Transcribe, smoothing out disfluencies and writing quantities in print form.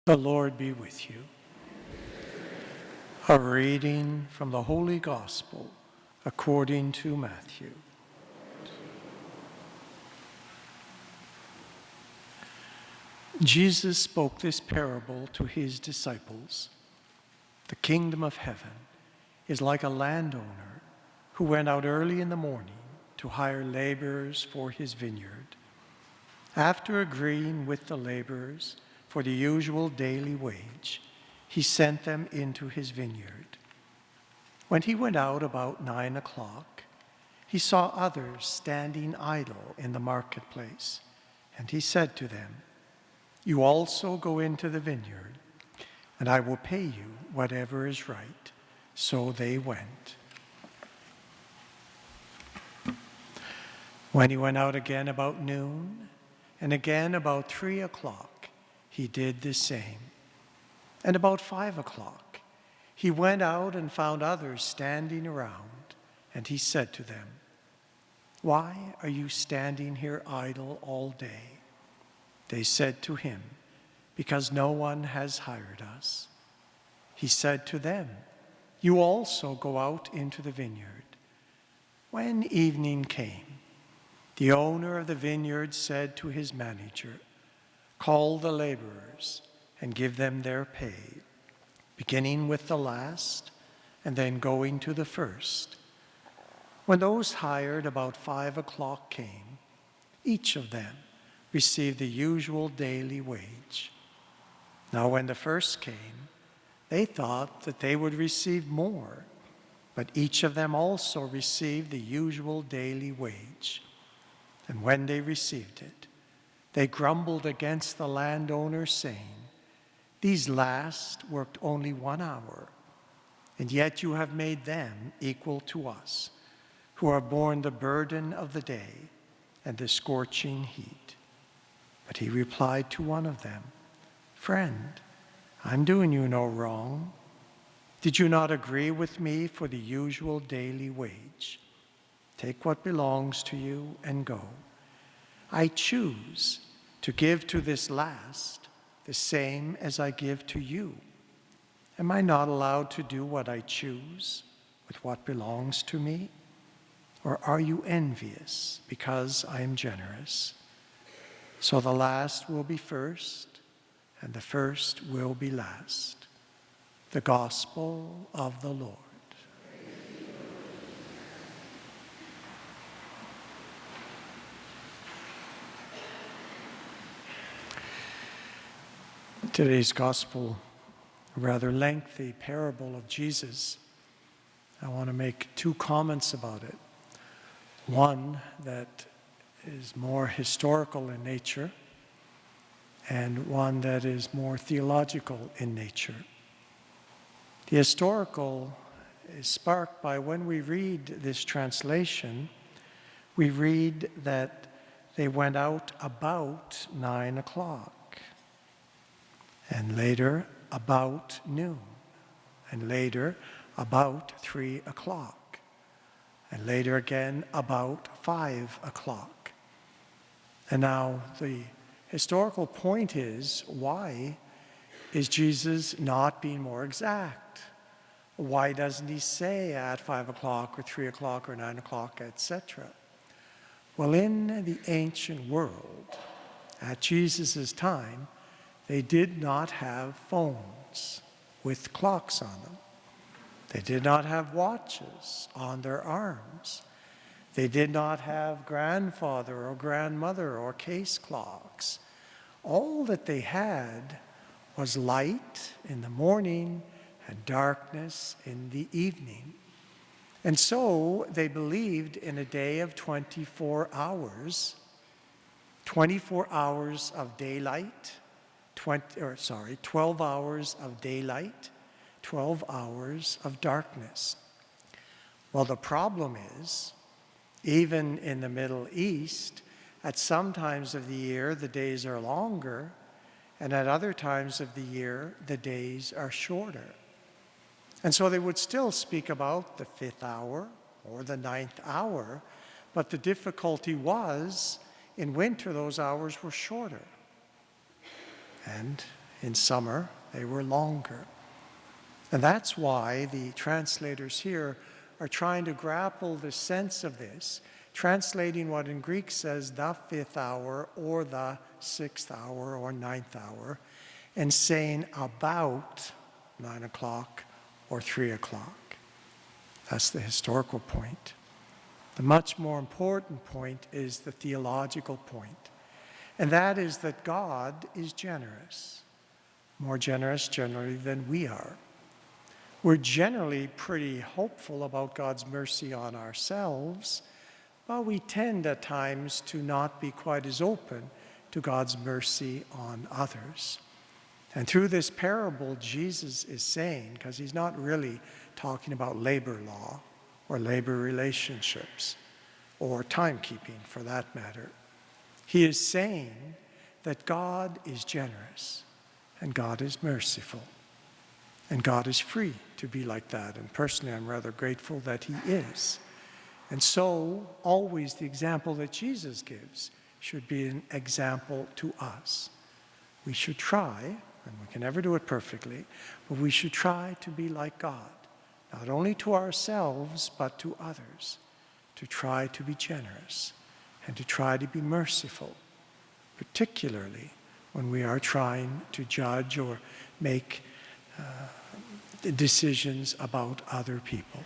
The Lord be with you. A reading from the Holy Gospel according to Matthew. Jesus spoke this parable to his disciples. The kingdom of heaven is like a landowner who went out early in the morning to hire laborers for his vineyard. After agreeing with the laborers for the usual daily wage, he sent them into his vineyard. When he went out about 9 o'clock, he saw others standing idle in the marketplace, and he said to them, "You also go into the vineyard, and I will pay you whatever is right." So they went. When he went out again about noon, and again about 3 o'clock, he did the same. And about 5 o'clock, he went out and found others standing around, and he said to them, "Why are you standing here idle all day?" They said to him, "Because no one has hired us." He said to them, "You also go out into the vineyard." When evening came, the owner of the vineyard said to his manager, "Call the laborers and give them their pay, beginning with the last and then going to the first." When those hired about 5 o'clock came, each of them received the usual daily wage. Now when the first came, they thought that they would receive more, but each of them also received the usual daily wage. And when they received it, they grumbled against the landowner, saying, "These last worked only 1 hour, and yet you have made them equal to us, who have borne the burden of the day and the scorching heat." But he replied to one of them, "Friend, I'm doing you no wrong. Did you not agree with me for the usual daily wage? Take what belongs to you and go. I choose to give to this last the same as I give to you. Am I not allowed to do what I choose with what belongs to me? Or are you envious because I am generous? So the last will be first, and the first will be last." The Gospel of the Lord. Today's Gospel, a rather lengthy parable of Jesus. I want to make 2 comments about it. One that is more historical in nature, and one that is more theological in nature. The historical is sparked by when we read this translation, we read that they went out about 9 o'clock, and later about noon, and later about 3 o'clock, and later again about 5 o'clock. And now the historical point is, why is Jesus not being more exact? Why doesn't he say at 5 o'clock or 3 o'clock or 9 o'clock, etc.? Well, in the ancient world, at Jesus' time, they did not have phones with clocks on them. They did not have watches on their arms. They did not have grandfather or grandmother or case clocks. All that they had was light in the morning and darkness in the evening. And so they believed in a day of 24 hours, 24 hours of daylight, 12 hours of daylight, 12 hours of darkness. Well, the problem is, even in the Middle East, at some times of the year, the days are longer, and at other times of the year, the days are shorter. And so they would still speak about the 5th hour or the 9th hour, but the difficulty was, in winter, those hours were shorter. And In summer, they were longer. And that's why the translators here are trying to grapple the sense of this, translating what in Greek says the 5th hour or the 6th hour or 9th hour, and saying about 9 o'clock or 3 o'clock. That's the historical point. The much more important point is the theological point, and that is that God is generous, more generous generally than we are. We're generally pretty hopeful about God's mercy on ourselves, but we tend at times to not be quite as open to God's mercy on others. And through this parable, Jesus is saying, because he's not really talking about labor law or labor relationships or timekeeping for that matter. He is saying that God is generous and God is merciful and God is free to be like that. And personally, I'm rather grateful that he is. And so, always the example that Jesus gives should be an example to us. We should try, and we can never do it perfectly, but we should try to be like God, not only to ourselves, but to others, to try to be generous and to try to be merciful, particularly when we are trying to judge or make decisions about other people.